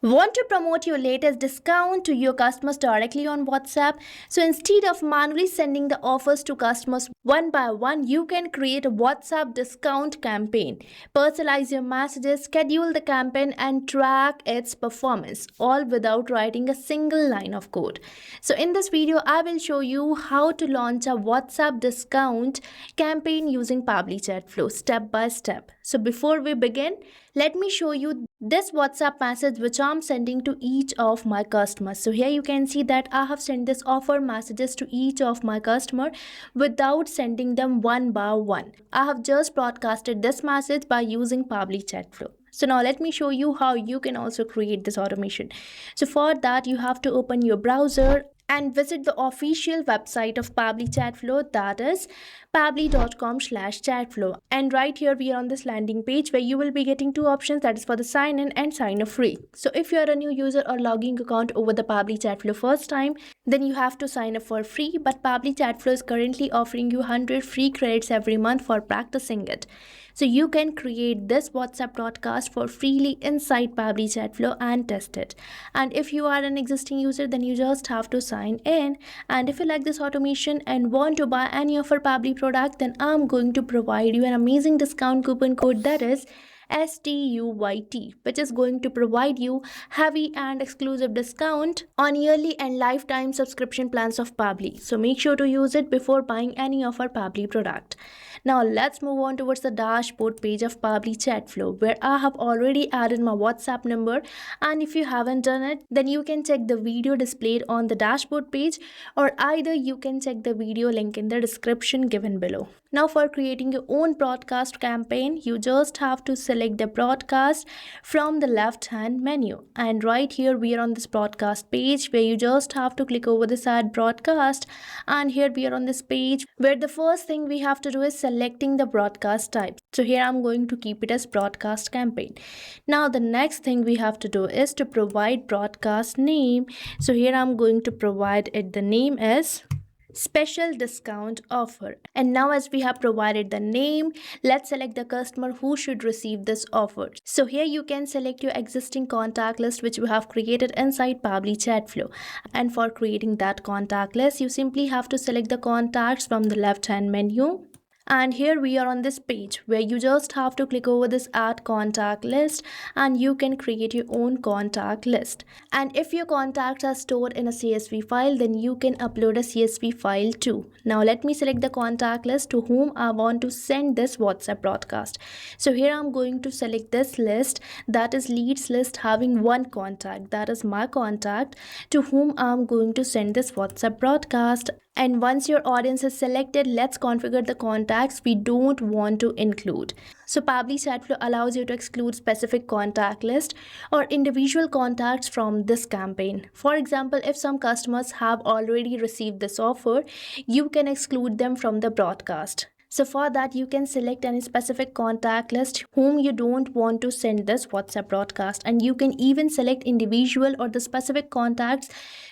Want to promote your latest discount to your customers directly on WhatsApp? So instead of manually sending the offers to customers one by one, you can create a WhatsApp discount campaign. Personalize your messages, schedule the campaign, and track its performance, all without writing a single line of code. So in this video, I will show you how to launch a WhatsApp discount campaign using Pabbly Chatflow step by step. So before we begin, let me show you this WhatsApp message which I'm sending to each of my customers. So here you can see that I have sent this offer messages to each of my customer without sending them one by one. I have just broadcasted this message by using Pabbly Chatflow. So now let me show you how you can also create this automation. So for that, you have to open your browser and visit the official website of Pabbly Chatflow, that is pabbly.com/chatflow. And right here we are on this landing page where you will be getting two options, that is for the sign in and sign up free. So if you are a new user or logging account over the Pabbly Chatflow first time, then you have to sign up for free, but Pabbly Chatflow is currently offering you 100 free credits every month for practicing it. So you can create this WhatsApp broadcast for freely inside Pabbly Chatflow and test it. And if you are an existing user, then you just have to sign in. And if you like this automation and want to buy any of our Pabbly product, then I'm going to provide you an amazing discount coupon code, that is STUYT, which is going to provide you heavy and exclusive discount on yearly and lifetime subscription plans of Pabbly. So make sure to use it before buying any of our Pabbly product. Now let's move on towards the dashboard page of Pabbly Chatflow, where I have already added my WhatsApp number, and if you haven't done it, then you can check the video displayed on the dashboard page, or either you can check the video link in the description given below. Now for creating your own broadcast campaign, you just have to select the broadcast from the left hand menu, and right here we are on this broadcast page where you just have to click over this add broadcast, and here we are on this page where the first thing we have to do is selecting the broadcast type. So here I'm going to keep it as broadcast campaign. Now the next thing we have to do is to provide broadcast name. So here I'm going to provide it, the name is special discount offer. And now as we have provided the name, let's select the customer who should receive this offer. So here you can select your existing contact list which we have created inside Pabbly Chatflow. And for creating that contact list, you simply have to select the contacts from the left hand menu. And here we are on this page where you just have to click over this add contact list, and you can create your own contact list. And if your contacts are stored in a CSV file, then you can upload a CSV file too. Now let me select the contact list to whom I want to send this WhatsApp broadcast. So here I'm going to select this list, that is leads list having one contact, that is my contact, to whom I'm going to send this WhatsApp broadcast. And once your audience is selected, let's configure the contacts we don't want to include. So Pabbly Chatflow allows you to exclude specific contact list or individual contacts from this campaign. For example, if some customers have already received this offer, you can exclude them from the broadcast. So for that, you can select any specific contact list whom you don't want to send this WhatsApp broadcast, and you can even select individual or the specific contacts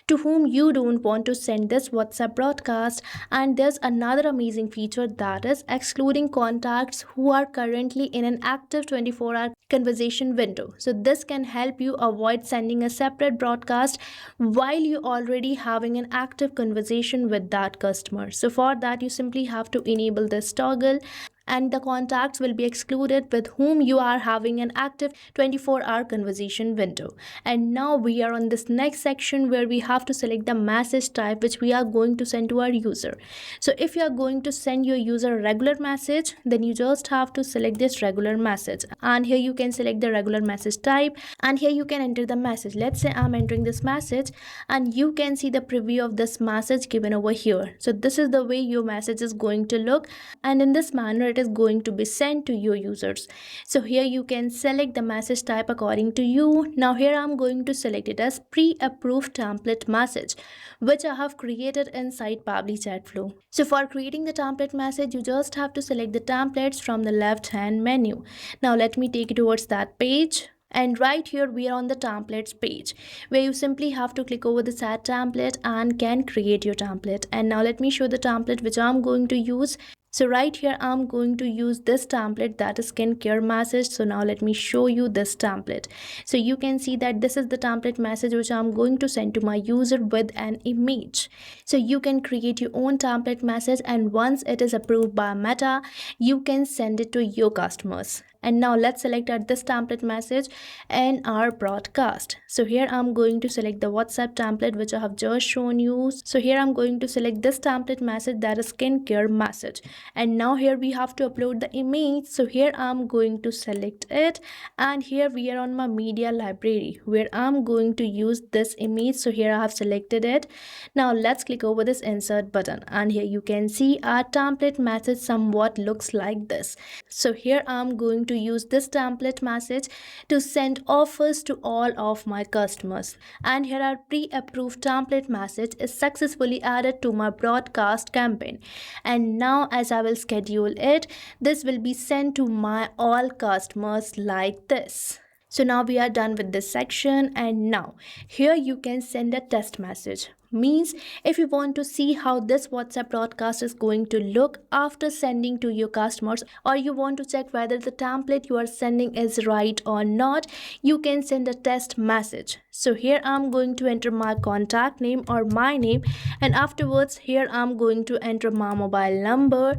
to whom you don't want to send this WhatsApp broadcast. And there's another amazing feature, that is excluding contacts who are currently in an active 24-hour conversation window. So this can help you avoid sending a separate broadcast while you already having an active conversation with that customer. So for that, you simply have to enable this toggle, and the contacts will be excluded with whom you are having an active 24-hour conversation window. And now we are on this next section where we have to select the message type which we are going to send to our user. So if you are going to send your user a regular message, then you just have to select this regular message, and here you can select the regular message type, and here you can enter the message. Let's say I'm entering this message, and you can see the preview of this message given over here. So this is the way your message is going to look, and in this manner it is going to be sent to your users. So here you can select the message type according to you. Now here I'm going to select it as pre-approved template message, which I have created inside Pabbly Chatflow. So for creating the template message, you just have to select the templates from the left hand menu. Now let me take you towards that page. And right here we are on the templates page where you simply have to click over this add template and can create your template. And now let me show the template which I'm going to use. So right here, I'm going to use this template, that is skincare message. So now let me show you this template. So you can see that this is the template message which I'm going to send to my user with an image. So you can create your own template message, and once it is approved by Meta, you can send it to your customers. And now let's select this template message in our broadcast. So here I'm going to select the WhatsApp template which I have just shown you. So here I'm going to select this template message, that is skincare message. And now here we have to upload the image. So here I'm going to select it, and here we are on my media library where I'm going to use this image. So here I have selected it. Now let's click over this insert button, and here you can see our template message somewhat looks like this. So here I'm going to use this template message to send offers to all of my customers, and here our pre-approved template message is successfully added to my broadcast campaign. And now as I will schedule it, this will be sent to my all customers like this. So now we are done with this section, and now here you can send a test message. Means if you want to see how this WhatsApp broadcast is going to look after sending to your customers, or you want to check whether the template you are sending is right or not, you can send a test message. So here I'm going to enter my contact name or my name, and afterwards here I'm going to enter my mobile number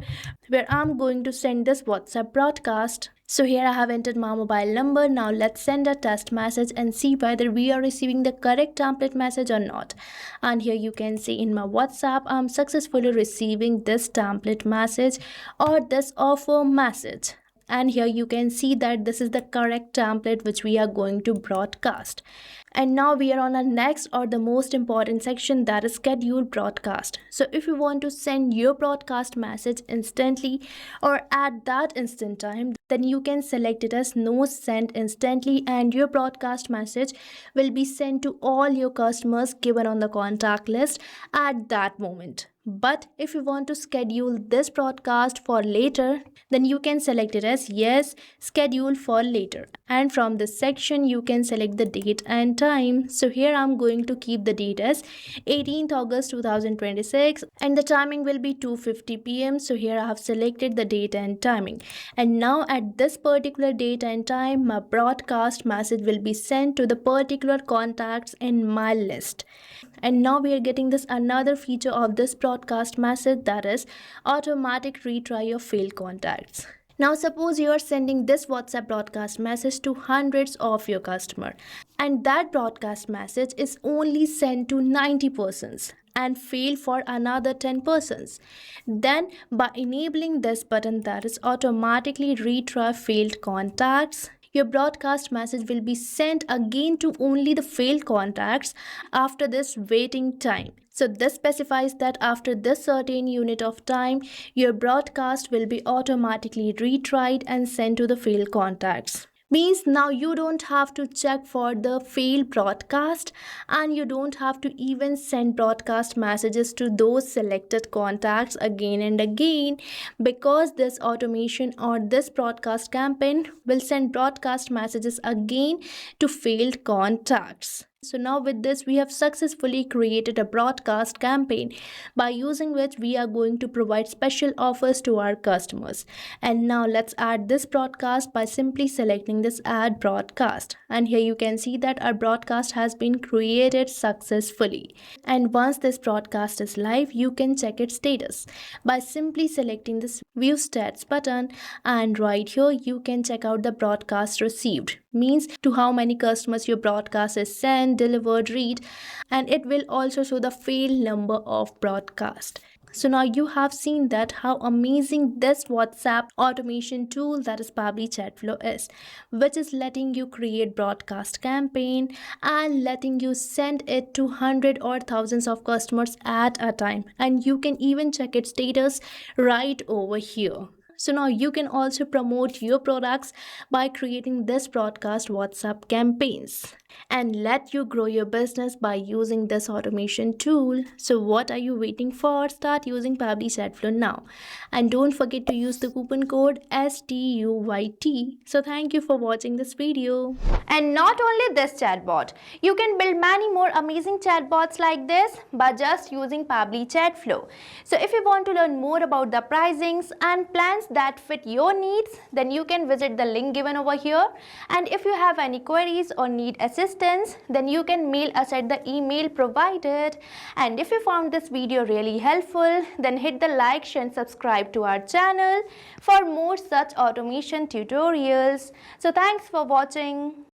where I'm going to send this WhatsApp broadcast. So here I have entered my mobile number. Now let's send a test message and see whether we are receiving the correct template message or not. And here you can see in my WhatsApp, I'm successfully receiving this template message or this offer message. And here you can see that this is the correct template which we are going to broadcast. And now we are on our next or the most important section, that is scheduled broadcast. So if you want to send your broadcast message instantly or at that instant time, then you can select it as no send instantly, and your broadcast message will be sent to all your customers given on the contact list at that moment. But if you want to schedule this broadcast for later, then you can select it as yes, schedule for later. And from this section, you can select the date and time. So here I'm going to keep the date as 18th August 2026, and the timing will be 2:50 p.m. So here I have selected the date and timing. And now at this particular date and time, my broadcast message will be sent to the particular contacts in my list. And now we are getting this another feature of this broadcast message, that is automatic retry of failed contacts. Now suppose you are sending this WhatsApp broadcast message to hundreds of your customer, and that broadcast message is only sent to 90 persons and fail for another 10 persons. Then by enabling this button, that is automatically retry failed contacts, your broadcast message will be sent again to only the failed contacts after this waiting time. So this specifies that after this certain unit of time, your broadcast will be automatically retried and sent to the failed contacts. Means now you don't have to check for the failed broadcast, and you don't have to even send broadcast messages to those selected contacts again and again, because this automation or this broadcast campaign will send broadcast messages again to failed contacts. So now with this, we have successfully created a broadcast campaign by using which we are going to provide special offers to our customers. And now let's add this broadcast by simply selecting this add broadcast. And here you can see that our broadcast has been created successfully. And once this broadcast is live, you can check its status by simply selecting this view stats button. And right here, you can check out the broadcast received, means to how many customers your broadcast is sent, delivered, read, and it will also show the fail number of broadcast. So now you have seen that how amazing this WhatsApp automation tool, that is Pabbly Chatflow, is, which is letting you create broadcast campaign and letting you send it to hundred or thousands of customers at a time, and you can even check its status right over here. So now you can also promote your products by creating this broadcast WhatsApp campaigns. and let you grow your business by using this automation tool. So what are you waiting for? Start using Pabbly Chatflow now. And don't forget to use the coupon code STUYT. So thank you for watching this video. And not only this chatbot, you can build many more amazing chatbots like this by just using Pabbly Chatflow. So if you want to learn more about the pricings and plans that fit your needs, then you can visit the link given over here. And if you have any queries or need assistance, then you can mail us at the email provided. And if you found this video really helpful, then hit the like, share and subscribe to our channel for more such automation tutorials. So thanks for watching.